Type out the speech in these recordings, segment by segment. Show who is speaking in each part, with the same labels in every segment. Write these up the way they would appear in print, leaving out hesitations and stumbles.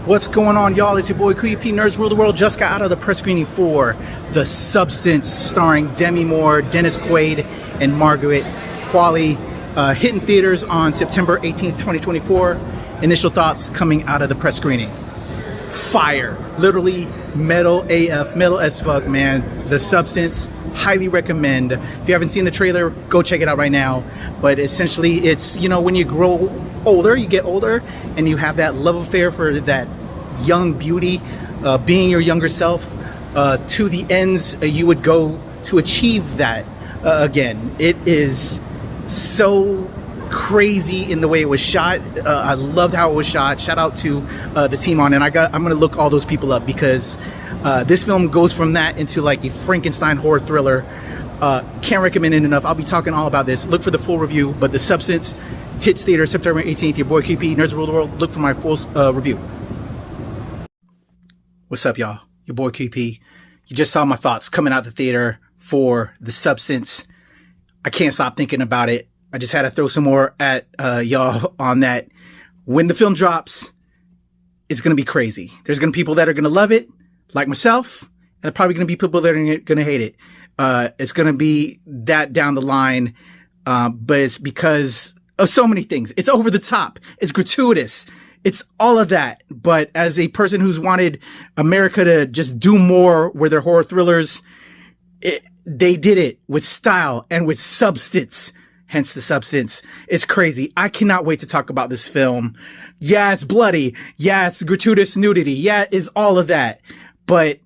Speaker 1: What's going on, y'all? It's your boy Quaid Nerds Rule the World. Just got out of the press screening for The Substance, starring Demi Moore, Dennis Quaid, and Margaret Qualley. Hitting theaters on September 18th, 2024. Initial thoughts coming out of the press screening. Fire. Literally metal AF, metal as fuck, man. The Substance, highly recommend. If you haven't seen the trailer, go check it out right now. But essentially, it's, you know, when you grow older, you get older, and you have that love affair for that young beauty, being your younger self, to the ends you would go to achieve that again. It is so crazy in the way it was shot. I loved how it was shot. Shout out to the team on it. I'm gonna look all those people up because this film goes from that into like a Frankenstein horror thriller. Can't recommend it enough. I'll be talking all about this. Look for the full review. But The Substance hits theater September 18th. Your boy QP, Nerds Rule the World. Look for my full review. What's up, y'all? Your boy QP. You just saw my thoughts coming out the theater for The Substance. I can't stop thinking about it. I just had to throw some more at y'all on that. When the film drops, it's going to be crazy. There's going to be people that are going to love it, like myself, and there's probably going to be people that are going to hate it. It's going to be that down the line, but it's because of so many things. It's over the top. It's gratuitous. It's all of that. But as a person who's wanted America to just do more with their horror thrillers, they did it with style and with substance. Hence The Substance. It's crazy. I cannot wait to talk about this film. Yeah, it's bloody. Yeah, it's gratuitous nudity. Yeah, it's all of that. But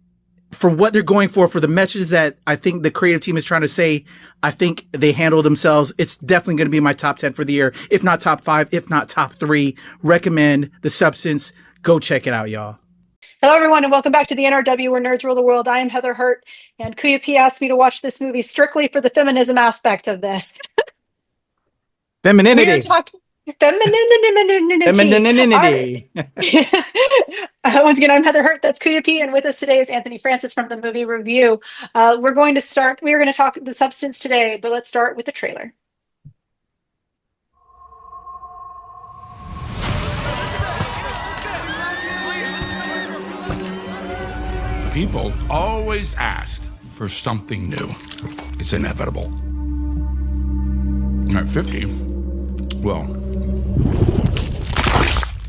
Speaker 1: for what they're going for the message that I think the creative team is trying to say, I think they handle themselves. It's definitely going to be my top 10 for the year. If not top 5, if not top 3. Recommend The Substance. Go check it out, y'all.
Speaker 2: Hello, everyone, and welcome back to the NRW, where nerds rule the world. I am Heather Hurt, and Kuya P asked me to watch this movie strictly for the feminism aspect of this.
Speaker 1: Femininity.
Speaker 2: We're talking femininity. Once again, I'm Heather Hurt. That's Kuya P, and with us today is Anthony Francis from the Movie Review. We're going to talk The Substance today, but let's start with the trailer.
Speaker 3: People always ask for something new. It's inevitable. At 50, well,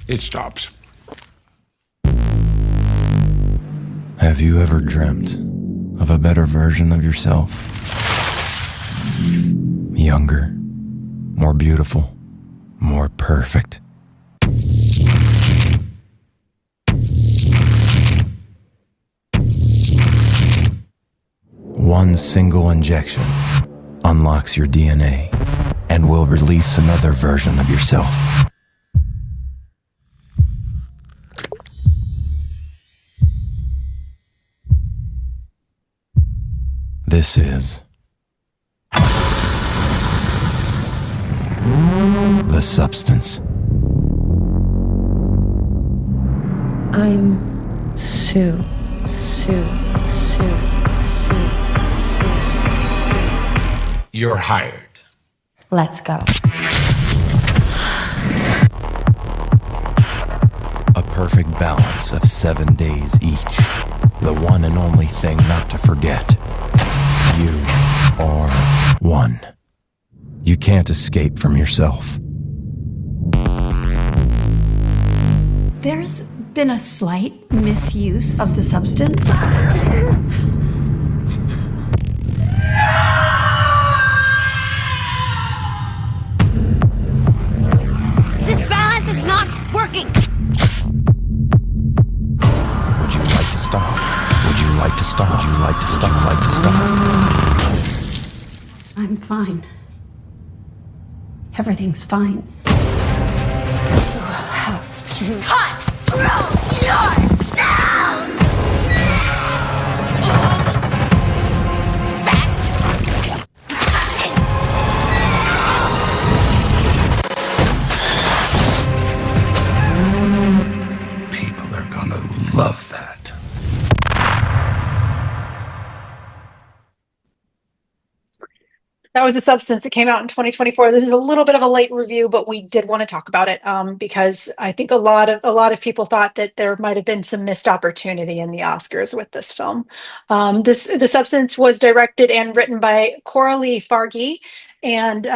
Speaker 3: it stops.
Speaker 4: Have you ever dreamt of a better version of yourself? Younger, more beautiful, more perfect. One single injection unlocks your DNA and will release another version of yourself. This is The Substance.
Speaker 5: I'm Sue.
Speaker 3: You're hired.
Speaker 5: Let's go.
Speaker 4: A perfect balance of 7 days each. The one and only thing not to forget. You are one. You can't escape from yourself.
Speaker 6: There's been a slight misuse of the substance.
Speaker 7: This balance is not working.
Speaker 4: Would you like to stop? Would you like to stop? Would you like to stop? Would you like to stop?
Speaker 6: I'm fine. Everything's fine.
Speaker 7: You have to control yourself! Old, fat,
Speaker 3: People are gonna love that.
Speaker 2: That was a substance that came out in 2024. This is a little bit of a late review, but we did want to talk about it because I think a lot of people thought that there might have been some missed opportunity in the Oscars with this film. The substance was directed and written by Coralie Fargeat and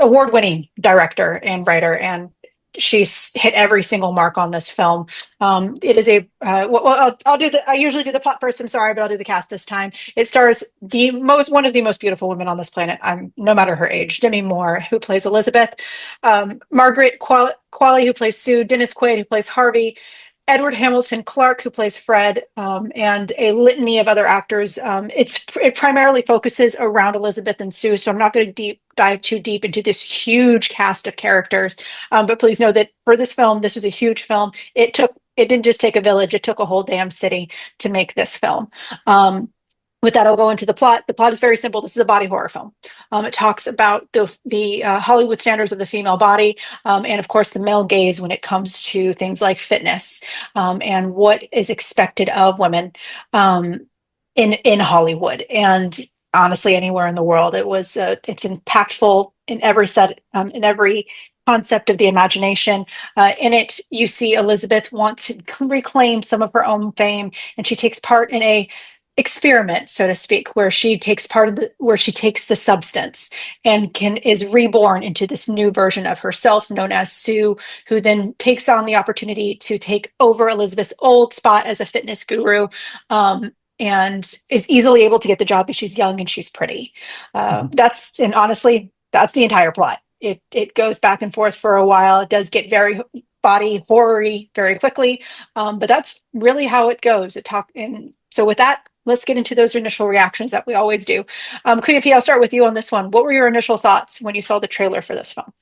Speaker 2: award-winning director and writer, and she's hit every single mark on this film. It is a I'll do the I usually do the plot first. I'm sorry, but I'll do the cast this time. It stars one of the most beautiful women on this planet, no matter her age, Demi Moore, who plays Elisabeth, Margaret Qualley, who plays Sue, Dennis Quaid, who plays Harvey, Edward Hamilton Clark, who plays Fred, and a litany of other actors. It primarily focuses around Elisabeth and Sue, so I'm not going to dive too deep into this huge cast of characters. But please know that for this film, this was a huge film. It didn't just take a village; it took a whole damn city to make this film. With that, I'll go into the plot. The plot is very simple. This is a body horror film. It talks about the Hollywood standards of the female body, and of course the male gaze when it comes to things like fitness, and what is expected of women in Hollywood, and honestly anywhere in the world. It's impactful in every concept of the imagination. In it, you see Elisabeth want to reclaim some of her own fame, and she takes part in a experiment, so to speak, where she takes the substance and is reborn into this new version of herself known as Sue, who then takes on the opportunity to take over Elisabeth's old spot as a fitness guru, and is easily able to get the job because she's young and she's pretty. Honestly, that's the entire plot. It goes back and forth for a while. It does get very body horror-y very quickly, but that's really how it goes. So with that, let's get into those initial reactions that we always do. Kuya P, I'll start with you on this one. What were your initial thoughts when you saw the trailer for this film?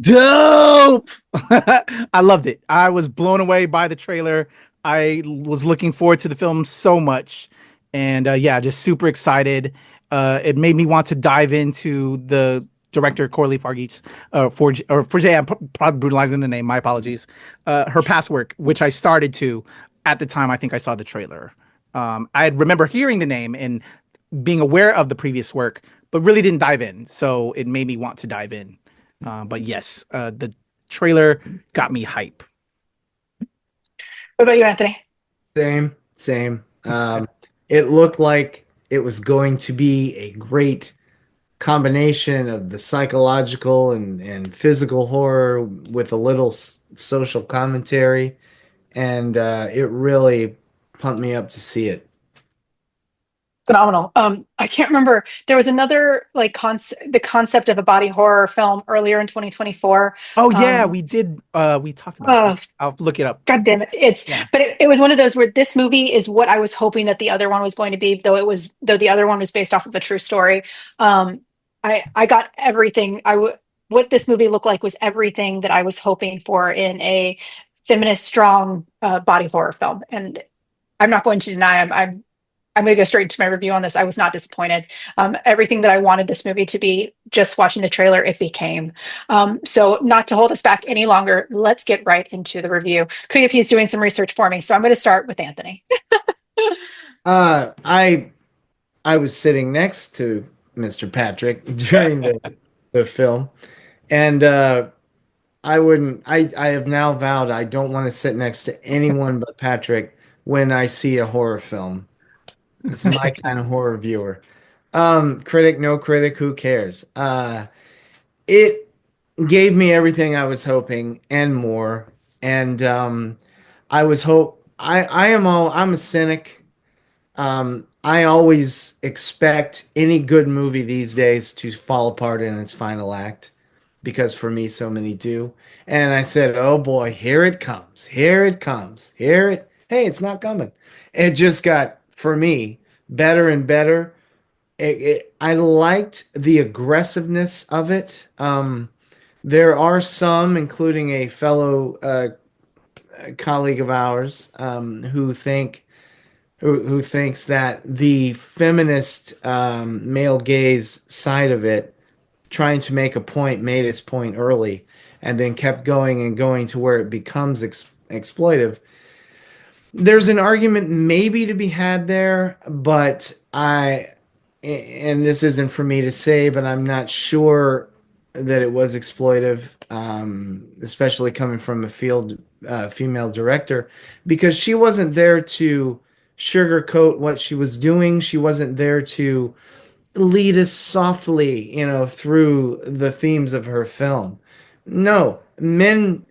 Speaker 1: Dope. I loved it. I was blown away by the trailer. I was looking forward to the film so much, and just super excited. It made me want to dive into the director Coralie Fargeat's Fargeat. I'm probably brutalizing the name. My apologies. Her past work, which I started to at the time I think I saw the trailer. I remember hearing the name and being aware of the previous work, but really didn't dive in. So it made me want to dive in. But yes, the trailer got me hype.
Speaker 2: What about you, Anthony?
Speaker 8: Same. It looked like it was going to be a great combination of the psychological and physical horror with a little social commentary, and it really pumped me up to see it.
Speaker 2: Phenomenal. I can't remember. There was another the concept of a body horror film earlier in 2024.
Speaker 1: Oh yeah, we did. We talked about it. I'll look it up.
Speaker 2: God damn it! But it was one of those where this movie is what I was hoping that the other one was going to be, though the other one was based off of a true story. I got everything. What this movie looked like was everything that I was hoping for in a feminist, strong body horror film, and I'm not going to deny I'm going to go straight into my review on this. I was not disappointed. Everything that I wanted this movie to be, just watching the trailer, it became. So not to hold us back any longer, let's get right into the review. Kuya P is doing some research for me, so I'm going to start with Anthony.
Speaker 8: I was sitting next to Mr. Patrick during the film, and I have now vowed I don't want to sit next to anyone but Patrick when I see a horror film. It's my kind of horror viewer. Critic, no critic, who cares? It gave me everything I was hoping and more. And I'm a cynic. I always expect any good movie these days to fall apart in its final act, because for me, so many do. And I said, oh boy, here it comes. Hey, it's not coming. It just got, for me, better and better. I liked the aggressiveness of it. There are some, including a fellow colleague of ours, who thinks that the feminist male gaze side of it, trying to make a point, made its point early, and then kept going and going to where it becomes exploitive. There's an argument maybe to be had there, but and this isn't for me to say, but I'm not sure that it was exploitive, especially coming from a female director, because she wasn't there to sugarcoat what she was doing. She wasn't there to lead us softly, through the themes of her film. No, male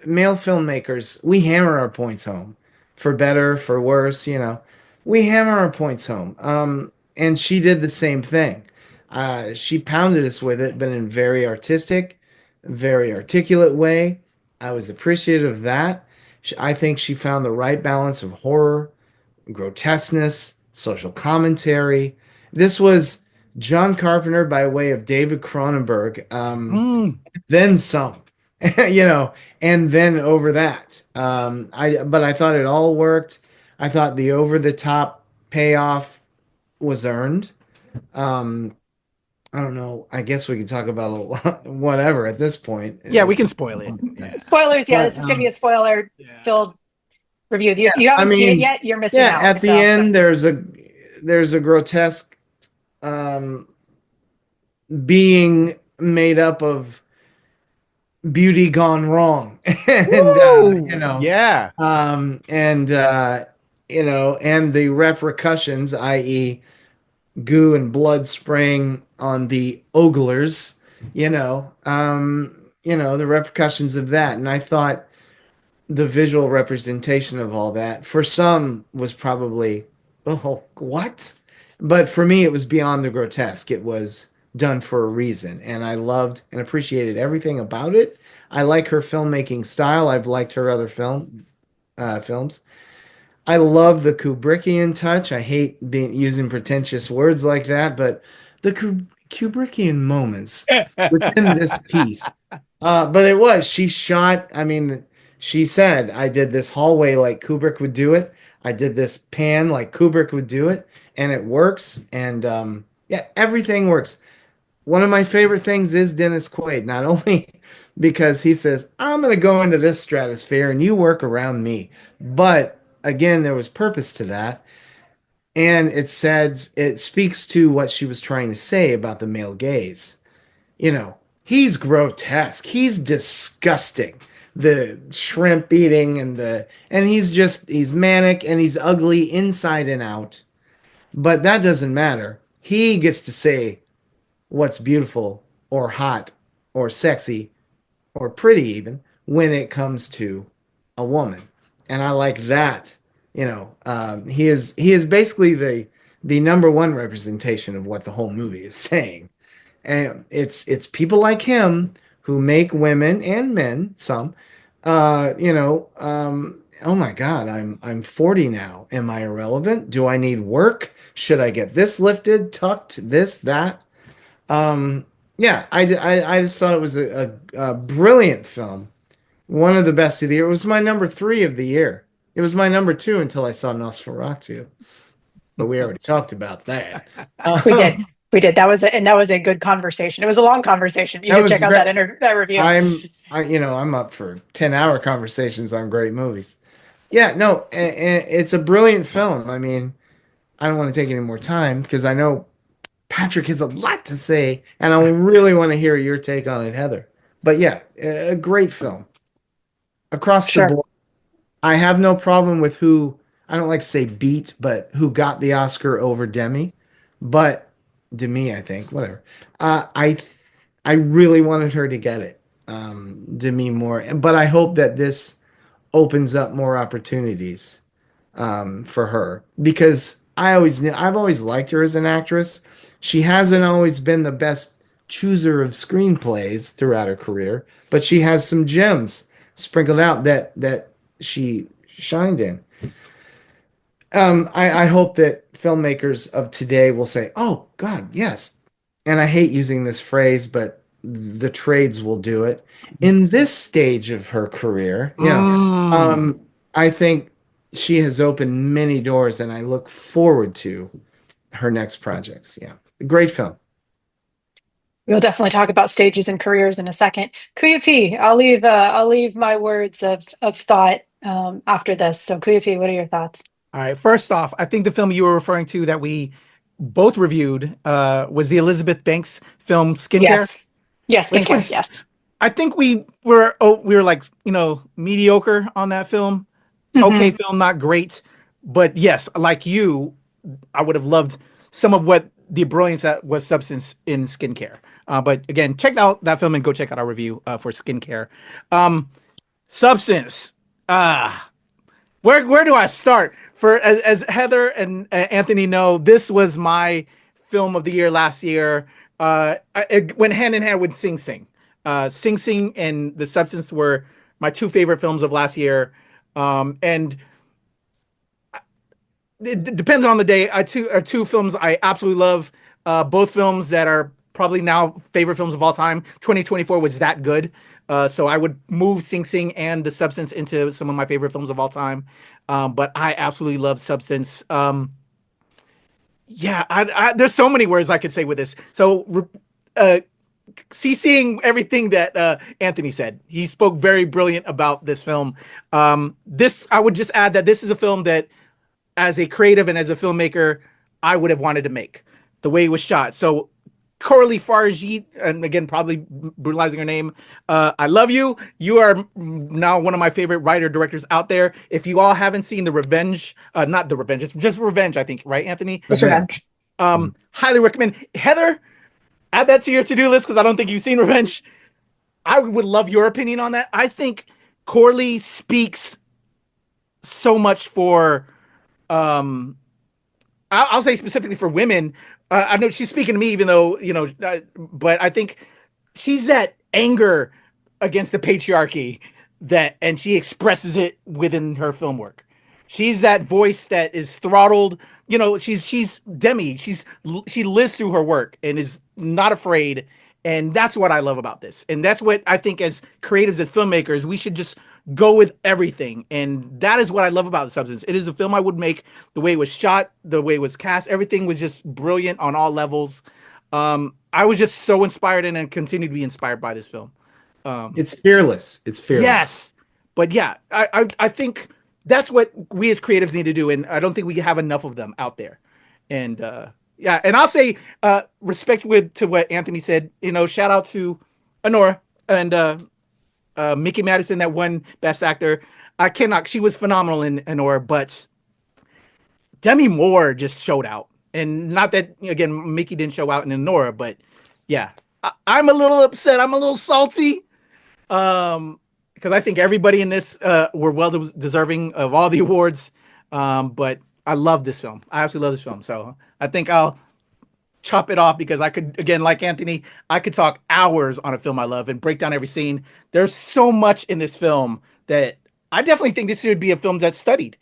Speaker 8: filmmakers, we hammer our points home, for better, for worse, we hammer our points home. And she did the same thing. She pounded us with it, but in a very artistic, very articulate way. I was appreciative of that. I think she found the right balance of horror, grotesqueness, social commentary. This was John Carpenter by way of David Cronenberg, then some, and then over that. But I thought it all worked. I thought the over the top payoff was earned. I don't know. I guess we can talk about whatever at this point.
Speaker 1: Yeah, we can spoil it.
Speaker 2: Spoilers, yeah,
Speaker 8: But,
Speaker 2: this is going to be a spoiler-filled review. If you haven't seen it yet, you're missing out.
Speaker 8: At the end, there's a grotesque being made up of beauty gone wrong, and
Speaker 1: Yeah.
Speaker 8: and the repercussions, i.e., goo and blood spraying on the oglers, the repercussions of that. And I thought the visual representation of all that for some was probably, oh, what? But for me, it was beyond the grotesque. It was done for a reason. And I loved and appreciated everything about it. I like her filmmaking style. I've liked her other films. I love the Kubrickian touch. I hate using pretentious words like that, but the Kubrickian moments within this piece. But it was. She shot, she said, I did this hallway like Kubrick would do it. I did this pan like Kubrick would do it, and it works. And everything works. One of my favorite things is Dennis Quaid, not only because he says, I'm going to go into this stratosphere and you work around me. But again, there was purpose to that. And it speaks to what she was trying to say about the male gaze. He's grotesque. He's disgusting. The shrimp eating and he's manic and he's ugly inside and out. But that doesn't matter. He gets to say what's beautiful or hot or sexy or pretty even when it comes to a woman. And I like that. He is basically the number one representation of what the whole movie is saying. And it's people like him who make women and men, some, oh my God, I'm 40 now. Am I irrelevant? Do I need work? Should I get this lifted, tucked, this, that? I just thought it was a brilliant film. One of the best of the year. It was my number 3 of the year. It was my number 2 until I saw Nosferatu. But we already talked about that.
Speaker 2: We did. That was a good conversation. It was a long conversation. You can check out that review.
Speaker 8: I'm up for 10-hour conversations on great movies. Yeah, no, it's a brilliant film. I don't want to take any more time because I know Patrick has a lot to say, and I really want to hear your take on it, Heather. But yeah, a great film across the board. I have no problem with who, I don't like to say beat, but who got the Oscar over Demi. But Demi, I think, whatever. I really wanted her to get it, Demi Moore. But I hope that this opens up more opportunities for her, because I've always liked her as an actress. She hasn't always been the best chooser of screenplays throughout her career, but she has some gems sprinkled out that she shined in. I hope that filmmakers of today will say, oh God, yes. And I hate using this phrase, but the trades will do it. In this stage of her career, I think she has opened many doors, and I look forward to her next projects. Yeah. Great film.
Speaker 2: We'll definitely talk about stages and careers in a second. Kuya P, I'll leave my words of thought after this. So Kuya P, what are your thoughts?
Speaker 1: All right. First off, I think the film you were referring to that we both reviewed was the Elizabeth Banks film Skincare,
Speaker 2: Yes,
Speaker 1: which
Speaker 2: skincare.
Speaker 1: was,
Speaker 2: Yes.
Speaker 1: I think we were like, mediocre on that film. Okay,
Speaker 2: Mhm.
Speaker 1: film, not great, but yes, like you, I would have loved some of what the brilliance that was Substance in Skincare. But again, check out that film and go check out our review for Skincare. Substance. Ah, where do I start? For as Heather and Anthony know, this was my film of the year last year. It went hand in hand with Sing Sing. Sing Sing and The Substance were my two favorite films of last year. And it depends on the day. Two films I absolutely love. Both films that are probably now favorite films of all time. 2024 was that good. So I would move Sing Sing and The Substance into some of my favorite films of all time. But I absolutely love Substance. Yeah, there's so many words I could say with this. So, CCing everything that Anthony said, he spoke very brilliant about this film. This I would just add that this is a film that, as a creative and as a filmmaker, I would have wanted to make the way it was shot. So Coralie Fargeat, and again, probably brutalizing her name. I love you. You are now one of my favorite writer directors out there. If you all haven't seen not the Revenge, it's just Revenge, I think, right, Anthony?
Speaker 2: Just revenge.
Speaker 1: Highly recommend. Heather, add that to your to-do list because I don't think you've seen Revenge. I would love your opinion on that. I think Coralie speaks so much for I'll say specifically for women. I know she's speaking to me, even though but I think she's that anger against the patriarchy and she expresses it within her film work. She's that voice that is throttled. She's Demi. She lives through her work and is not afraid. And that's what I love about this. And that's what I think as creatives, as filmmakers, we should just go with everything. And that is what I love about The Substance. It is a film I would make. The way it was shot, the way it was cast, everything was just brilliant on all levels. I was just so inspired and continue to be inspired by this film.
Speaker 8: It's fearless. It's fearless.
Speaker 1: Yes. But yeah, I think that's what we as creatives need to do. And I don't think we have enough of them out there. And yeah, and I'll say respect to what Anthony said, shout out to Honora and Mickey Madison that won Best Actor. She was phenomenal in Honora, but Demi Moore just showed out. And not that, again, Mickey didn't show out in Honora, but yeah, I'm a little upset. I'm a little salty. Because I think everybody in this were well deserving of all the awards. But I love this film. I absolutely love this film. So I think I'll chop it off because I could, again, like Anthony, I could talk hours on a film I love and break down every scene. There's so much in this film that I definitely think this should be a film that's studied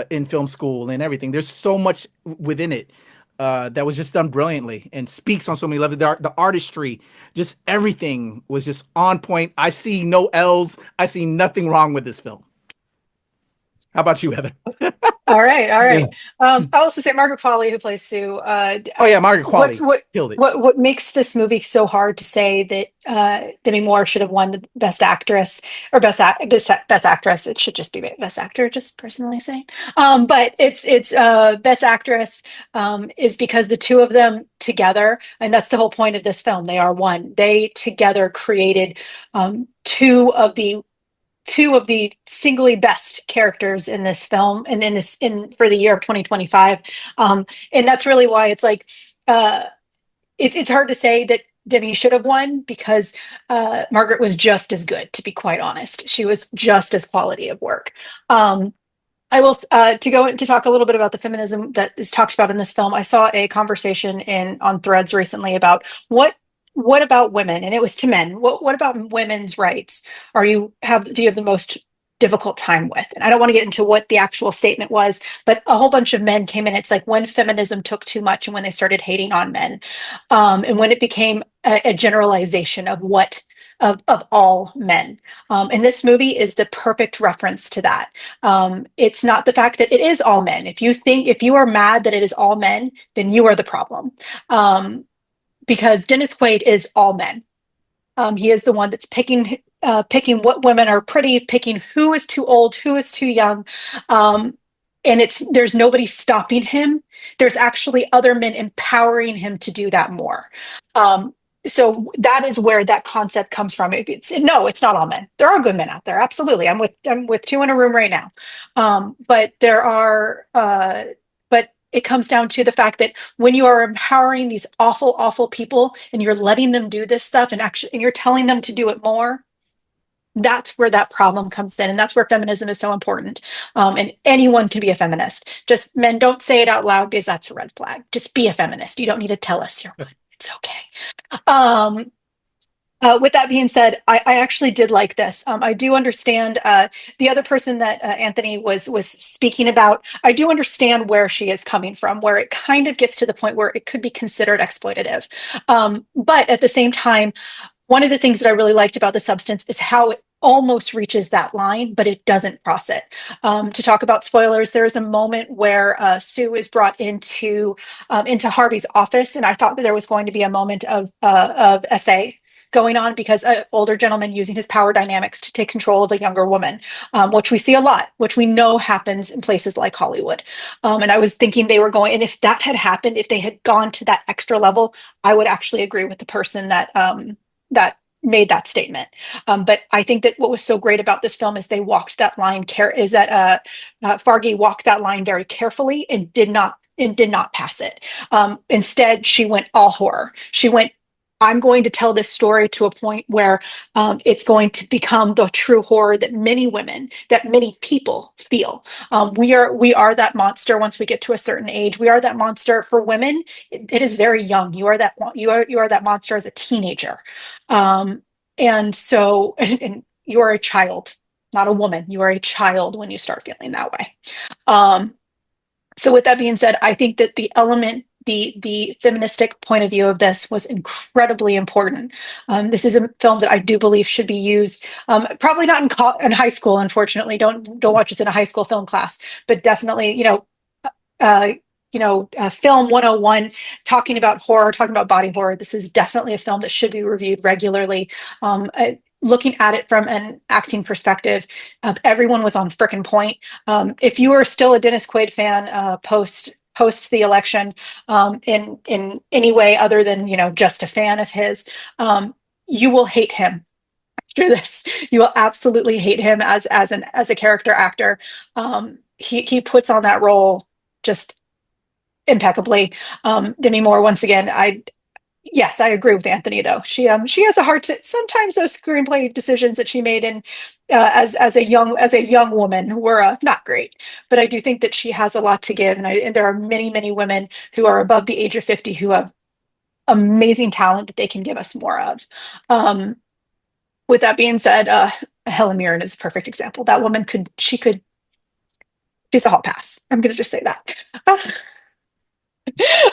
Speaker 1: in film school and everything. There's so much within it that was just done brilliantly and speaks on so many levels. The artistry, just everything was just on point. I see no L's. I see nothing wrong with this film. How about you, Heather?
Speaker 2: All right. Yeah. I'll also say Margaret Qualley, who plays Sue.
Speaker 1: Oh yeah, Margaret Qualley killed it.
Speaker 2: What makes this movie so hard to say that Demi Moore should have won the Best Actress or Best Actress? It should just be Best Actor, just personally saying. But it's Best Actress is because the two of them together, and that's the whole point of this film. They are one. They together created two of the singly best characters in this film and for the year of 2025. And that's really why it's like, it's hard to say that Demi should have won because Margaret was just as good, to be quite honest. She was just as quality of work. I will to talk a little bit about the feminism that is talked about in this film. I saw a conversation on Threads recently about what about women? And it was to men. What about women's rights do you have the most difficult time with? And I don't want to get into what the actual statement was, but a whole bunch of men came in. It's like when feminism took too much and when they started hating on men, and when it became a generalization of all men. And this movie is the perfect reference to that. It's not the fact that it is all men. If you are mad that it is all men, then you are the problem. Because Dennis Quaid is all men. He is the one that's picking what women are pretty, picking who is too old, who is too young. and there's nobody stopping him. There's actually other men empowering him to do that more. So that is where that concept comes from. No, it's not all men. There are good men out there. Absolutely. I'm with two in a room right now. But there are, but it comes down to the fact that when you are empowering these awful, awful people and you're letting them do this stuff and you're telling them to do it more, that's where that problem comes in. And that's where feminism is so important. And anyone can be a feminist. Just men, don't say it out loud because that's a red flag. Just be a feminist. You don't need to tell us you're one. It's okay. With that being said, I actually did like this. I do understand the other person that Anthony was speaking about. I do understand where she is coming from, where it kind of gets to the point where it could be considered exploitative. But at the same time, one of the things that I really liked about The Substance is how it almost reaches that line, but it doesn't cross it. To talk about spoilers, there is a moment where Sue is brought into Harvey's office, and I thought that there was going to be a moment of essay going on because an older gentleman using his power dynamics to take control of a younger woman, which we see a lot, which we know happens in places like Hollywood. And I was thinking they were going, and if that had happened, if they had gone to that extra level, I would actually agree with the person that made that statement. But I think that what was so great about this film is they walked that line. Fargeat walked that line very carefully and did not pass it. Instead, she went all horror. She went, I'm going to tell this story to a point where it's going to become the true horror that many women, that many people feel. We are that monster once we get to a certain age. We are that monster for women. It is very young. You are that monster as a teenager. And so and you are a child, not a woman. You are a child when you start feeling that way. So with that being said, I think that the feministic point of view of this was incredibly important. This is a film that I do believe should be used, probably not in high school, unfortunately. Don't watch this in a high school film class, but definitely, film 101, talking about horror, talking about body horror. This is definitely a film that should be reviewed regularly. Looking at it from an acting perspective, everyone was on frickin' point. If you are still a Dennis Quaid fan post the election, in any way other than just a fan of his, you will hate him after this. You will absolutely hate him as a character actor. He puts on that role just impeccably. Demi Moore, once again, yes, I agree with Anthony though. She has a heart to sometimes those screenplay decisions that she made in as a young woman were not great, but I do think that she has a lot to give, and there are many women who are above the age of 50 who have amazing talent that they can give us more of. With that being said, Helen Mirren is a perfect example. That woman she's a hall pass. I'm gonna just say that.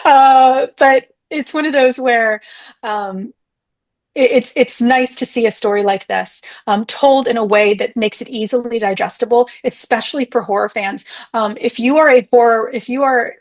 Speaker 2: But it's one of those where it's nice to see a story like this told in a way that makes it easily digestible, especially for horror fans. If you are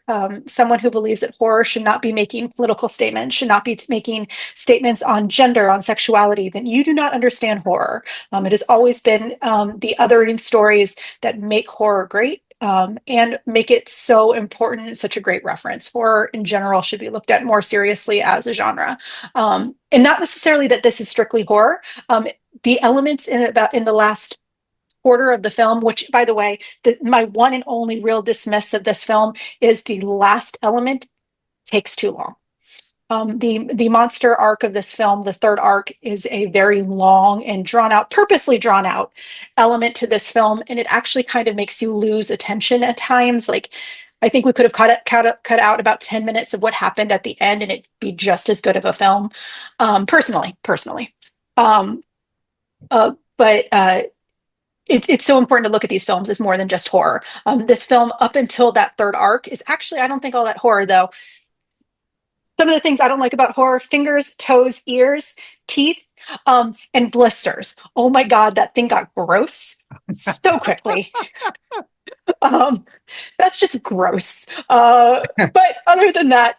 Speaker 2: someone who believes that horror should not be making political statements, should not be making statements on gender, on sexuality, then you do not understand horror. It has always been the othering stories that make horror great. And make it so important, such a great reference. Horror in general should be looked at more seriously as a genre. And not necessarily that this is strictly horror. The elements in the last quarter of the film, which, by the way, my one and only real dismiss of this film is the last element takes too long. The monster arc of this film, the third arc, is a very long and purposely drawn out element to this film, and it actually kind of makes you lose attention at times. Like, I think we could have cut out about 10 minutes of what happened at the end, and it'd be just as good of a film. Personally. But it's so important to look at these films as more than just horror. This film, up until that third arc, is actually, I don't think all that horror though. Some of the things I don't like about horror: fingers, toes, ears, teeth, and blisters. Oh my God, that thing got gross so quickly. That's just gross. But other than that,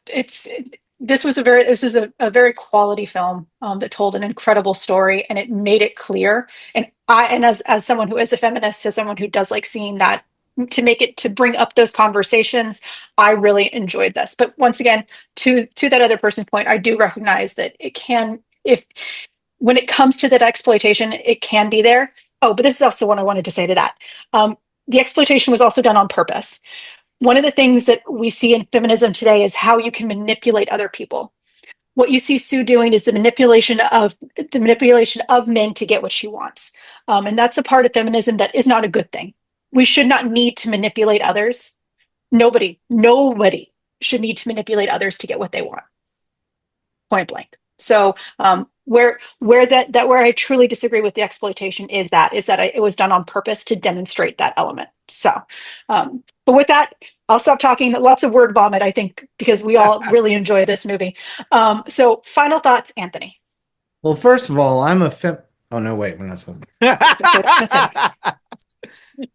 Speaker 2: this was a very quality film that told an incredible story, and it made it clear. And as someone who is a feminist, as someone who does like seeing that to bring up those conversations. I really enjoyed this. But once again, to that other person's point, I do recognize that it can, if when it comes to that exploitation, it can be there. Oh, but this is also what I wanted to say to that. The exploitation was also done on purpose. One of the things that we see in feminism today is how you can manipulate other people. What you see Sue doing is the manipulation of men to get what she wants. And that's a part of feminism that is not a good thing. We should not need to manipulate others. Nobody should need to manipulate others to get what they want. Point blank. So where I truly disagree with the exploitation is that it was done on purpose to demonstrate that element. So, but with that, I'll stop talking. Lots of word vomit, I think, because we all really enjoy this movie. So final thoughts, Anthony.
Speaker 8: Well, first of all, oh no, wait, we're not supposed to.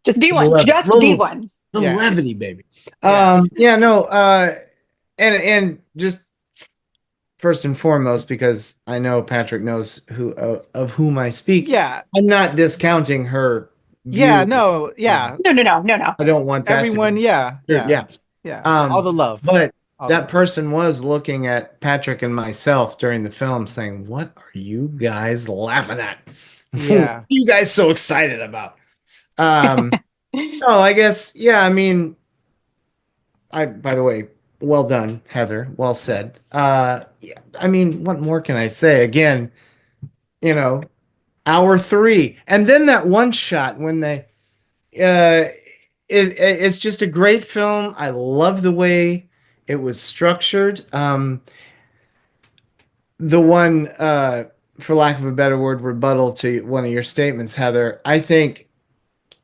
Speaker 2: Just be one. Just be one.
Speaker 8: The levity, baby. And just first and foremost, because I know Patrick knows of whom I speak.
Speaker 1: Yeah.
Speaker 8: I'm not discounting her.
Speaker 1: Yeah,
Speaker 8: view.
Speaker 1: no.
Speaker 8: I don't want that
Speaker 1: everyone.
Speaker 8: Yeah.
Speaker 1: All the love.
Speaker 8: But that person was looking at Patrick and myself during the film saying, what are you guys laughing at?
Speaker 1: Yeah.
Speaker 8: What are you guys so excited about? I guess, I mean, by the way, well done, Heather. Well said. I mean, what more can I say? Again, hour 3. And then that one shot when they, it's just a great film. I love the way it was structured. The one, for lack of a better word, rebuttal to one of your statements, Heather, I think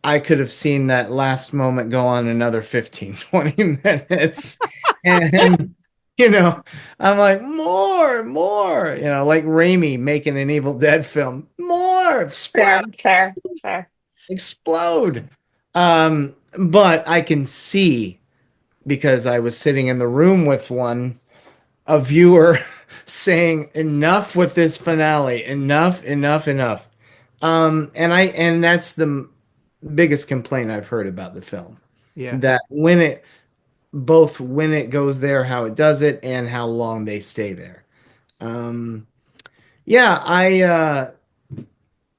Speaker 8: I could have seen that last moment go on another 15, 20 minutes. And, I'm like, more, like Raimi making an Evil Dead film. More.
Speaker 2: Fair.
Speaker 8: Explode. But I can see, because I was sitting in the room with a viewer saying, enough with this finale. Enough. And that's the biggest complaint I've heard about the film.
Speaker 1: Yeah.
Speaker 8: That when it goes there, how it does it, and how long they stay there.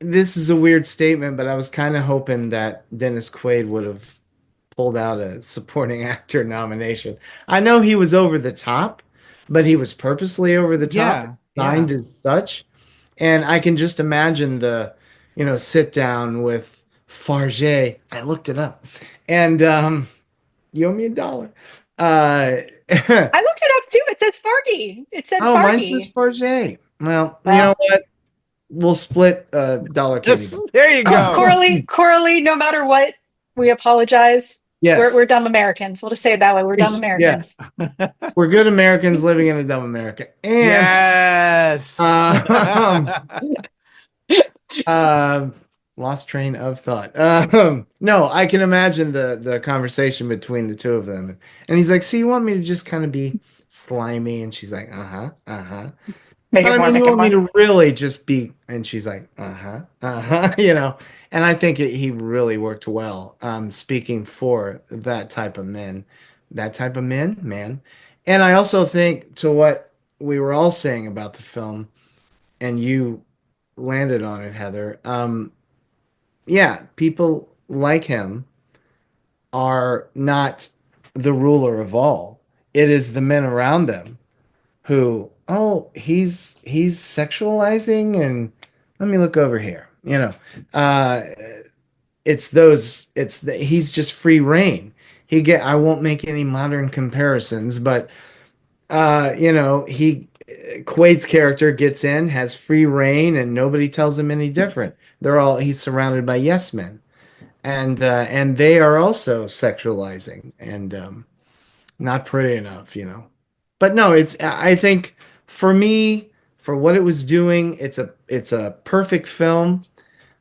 Speaker 8: This is a weird statement, but I was kind of hoping that Dennis Quaid would have pulled out a supporting actor nomination. I know he was over the top, but he was purposely over the top, signed as such. And I can just imagine the, sit down with Fargeat. I looked it up, and you owe me $1.
Speaker 2: I looked it up too. It says Fargeat. It said Fargeat.
Speaker 8: Mine says Fargeat. Well, you know what? We'll split $1 kitty.
Speaker 1: There you go.
Speaker 2: Coralie, no matter what, we apologize.
Speaker 8: Yes.
Speaker 2: We're dumb Americans. We'll just say it that way. We're dumb Americans.
Speaker 8: Yeah. We're good Americans living in a dumb America. And
Speaker 1: yes.
Speaker 8: Lost train of thought. No, I can imagine the conversation between the two of them. And he's like, so you want me to just kind of be slimy? And she's like,
Speaker 2: Make
Speaker 8: but
Speaker 2: it
Speaker 8: I
Speaker 2: more,
Speaker 8: mean,
Speaker 2: make
Speaker 8: you
Speaker 2: it
Speaker 8: want me
Speaker 2: more.
Speaker 8: to really just be, and she's like, and I think he really worked well, speaking for that type of men, man. And I also think, to what we were all saying about the film, and you landed on it, Heather, people like him are not the ruler of all. It is the men around them who, he's sexualizing, and let me look over here. He's just free reign. I won't make any modern comparisons, but Quaid's character gets in, has free reign, and nobody tells him any different. He's surrounded by yes men, and they are also sexualizing and not pretty enough, But no, I think for me, for what it was doing, it's a perfect film.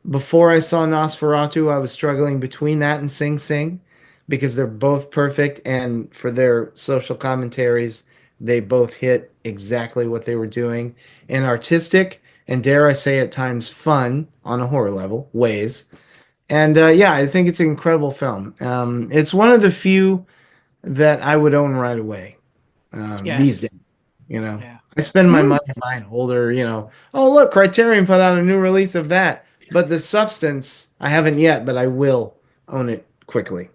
Speaker 8: Before I saw Nosferatu, I was struggling between that and Sing Sing, because they're both perfect, and for their social commentaries, they both hit exactly what they were doing in artistic and, dare I say, at times fun, on a horror level, ways. And yeah, I think it's an incredible film. It's one of the few that I would own right away these days.
Speaker 1: Yeah.
Speaker 8: I spend my money buying older, oh, look, Criterion put out a new release of that. But The Substance, I haven't yet, but I will own it quickly.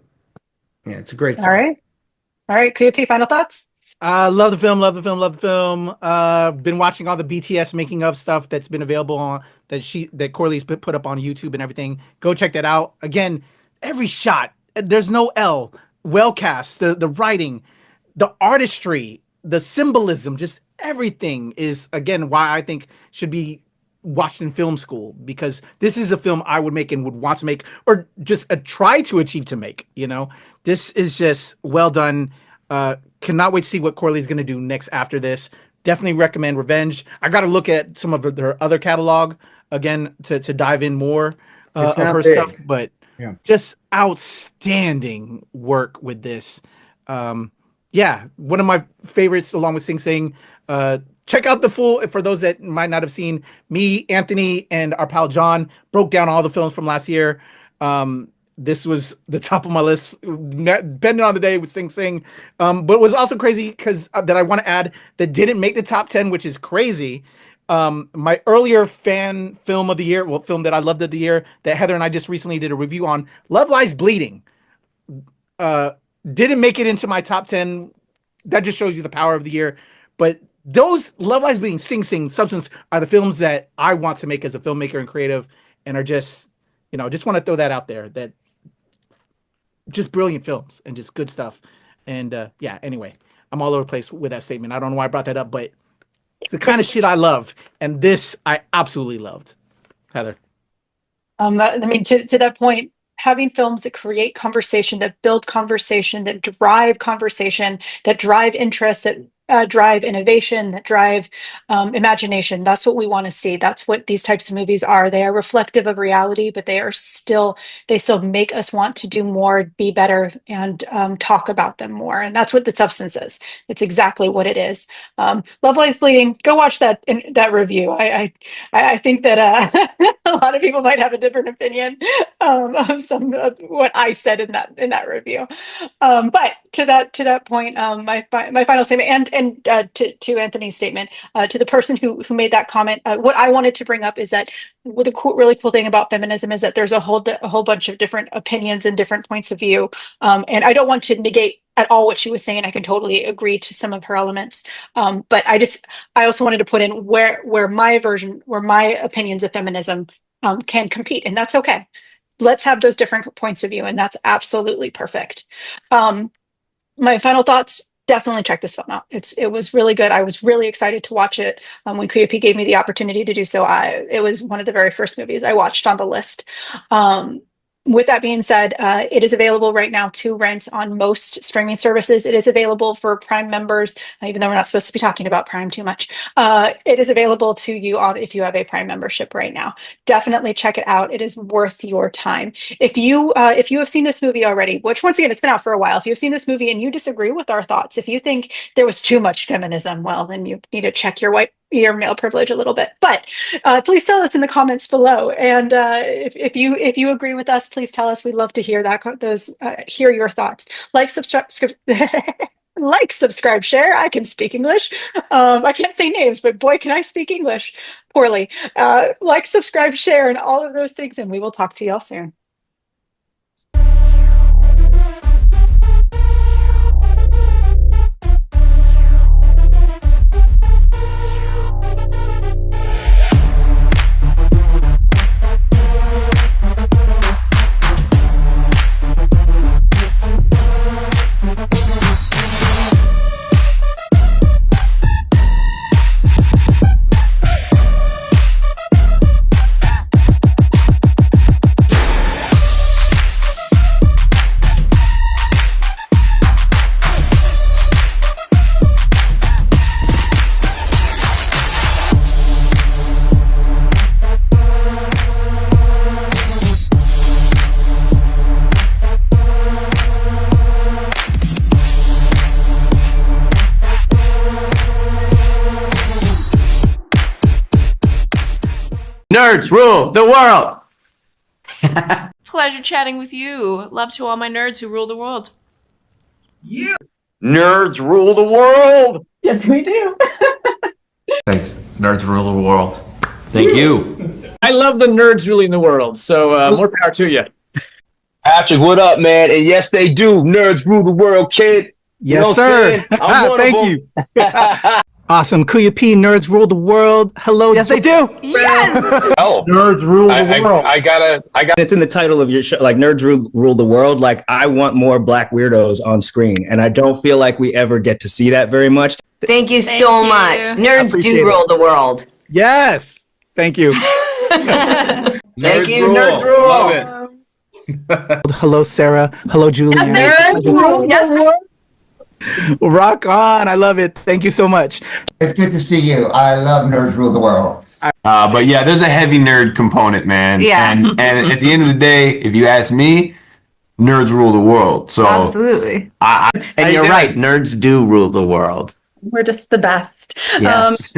Speaker 8: Yeah, it's a great film.
Speaker 2: All right, QP, final thoughts?
Speaker 1: Love the film, love the film, love the film. Been watching all the BTS making of stuff that's been available on that Corley's put up on YouTube and everything. Go check that out. Again, every shot, there's no L. Well cast, the writing, the artistry, the symbolism, just everything is, again, why I think should be watched in film school, because this is a film I would make and would want to make, or just try to achieve to make. This is just well done. Cannot wait to see what Corley's going to do next after this. Definitely recommend Revenge. I got to look at some of her other catalog again to dive in more of her stuff, but just outstanding work with this. Yeah, one of my favorites along with Sing Sing. Check out the full, for those that might not have seen, me, Anthony, and our pal John broke down all the films from last year. This was the top of my list, depending on the day with Sing Sing. But it was also crazy because that I want to add that didn't make the top 10, which is crazy. My earlier fan film of the year, film that I loved of the year, that Heather and I just recently did a review on, Love Lies Bleeding. Didn't make it into my top 10. That just shows you the power of the year. But those Love Lies Bleeding, Sing Sing, Substance are the films that I want to make as a filmmaker and creative, and are just, just want to throw that out there, that just brilliant films and just good stuff. And yeah, anyway, I'm all over the place with that statement. I don't know why I brought that up, but it's the kind of shit I love. And this I absolutely loved. Heather.
Speaker 2: I mean, to that point, having films that create conversation, that build conversation, that drive conversation, that drive interest, that drive innovation, that drive imagination. That's what we want to see. That's what these types of movies are. They are reflective of reality, but they still make us want to do more, be better, and talk about them more. And that's what The Substance is. It's exactly what it is. Love Lies Bleeding. Go watch that review. I think that a lot of people might have a different opinion of some of what I said in that review. But to that point, my final statement, and to Anthony's statement, to the person who made that comment, what I wanted to bring up is that the really cool thing about feminism is that there's a whole bunch of different opinions and different points of view, and I don't want to negate at all what she was saying. I can totally agree to some of her elements, but I also wanted to put in where my opinions of feminism can compete, and that's okay. Let's have those different points of view, and that's absolutely perfect. My final thoughts: definitely check this film out. It was really good. I was really excited to watch it. When QAP gave me the opportunity to do so, it was one of the very first movies I watched on the list. With that being said, it is available right now to rent on most streaming services. It is available for Prime members, even though we're not supposed to be talking about Prime too much. It is available to you if you have a Prime membership right now. Definitely check it out. It is worth your time. If you have seen this movie already, which once again, it's been out for a while. If you've seen this movie and you disagree with our thoughts, if you think there was too much feminism, well, then you need to check your male privilege a little bit, but please tell us in the comments below. And if you agree with us, please tell us. We'd love to hear hear your thoughts. Like, subscribe, share. I can speak English. I can't say names, but boy, can I speak English poorly. Like, subscribe, share, and all of those things. And we will talk to y'all soon.
Speaker 9: Nerds rule the world. pleasure chatting with you. Love to all my nerds who rule the world.
Speaker 10: Nerds rule the world.
Speaker 2: Yes, we do.
Speaker 11: Thanks. Nerds rule the world.
Speaker 10: Thank you.
Speaker 12: I love the nerds ruling the world, so more power to you.
Speaker 10: Patrick, what up, man? And yes, they do. Nerds rule the world, kid.
Speaker 1: Yes, sir. Thank you. Awesome. Kuya P, nerds rule the world. Hello.
Speaker 13: Yes, they do.
Speaker 1: Yes.
Speaker 10: Oh,
Speaker 13: Nerds rule the world.
Speaker 10: I got.
Speaker 14: It's in the title of your show, like Nerds Rule the World. Like, I want more black weirdos on screen, and I don't feel like we ever get to see that very much.
Speaker 15: Thank you so much. Nerds do rule the world.
Speaker 1: Yes. Thank you.
Speaker 10: Thank you, nerds rule. Love it.
Speaker 1: Hello, Sarah. Hello, Julian.
Speaker 2: Yes,
Speaker 1: Rock on. I love it. Thank you so much.
Speaker 16: It's good to see you. I love Nerds Rule the World.
Speaker 11: But yeah, there's a heavy nerd component, man.
Speaker 15: Yeah.
Speaker 11: And at the end of the day, if you ask me, nerds rule the world. So
Speaker 15: Absolutely.
Speaker 8: And you're right. Nerds do rule the world.
Speaker 2: we're just the best.
Speaker 8: Yes.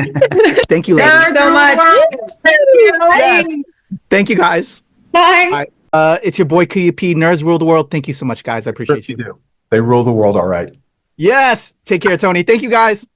Speaker 1: Thank you, ladies.
Speaker 2: Thank you so much.
Speaker 1: Yes. Thank you, guys.
Speaker 2: Bye.
Speaker 1: It's your boy Kuya P. Nerds rule the world. Thank you so much, guys. I appreciate you.
Speaker 13: They rule the world all right.
Speaker 1: Yes. Take care, Tony. Thank you, guys.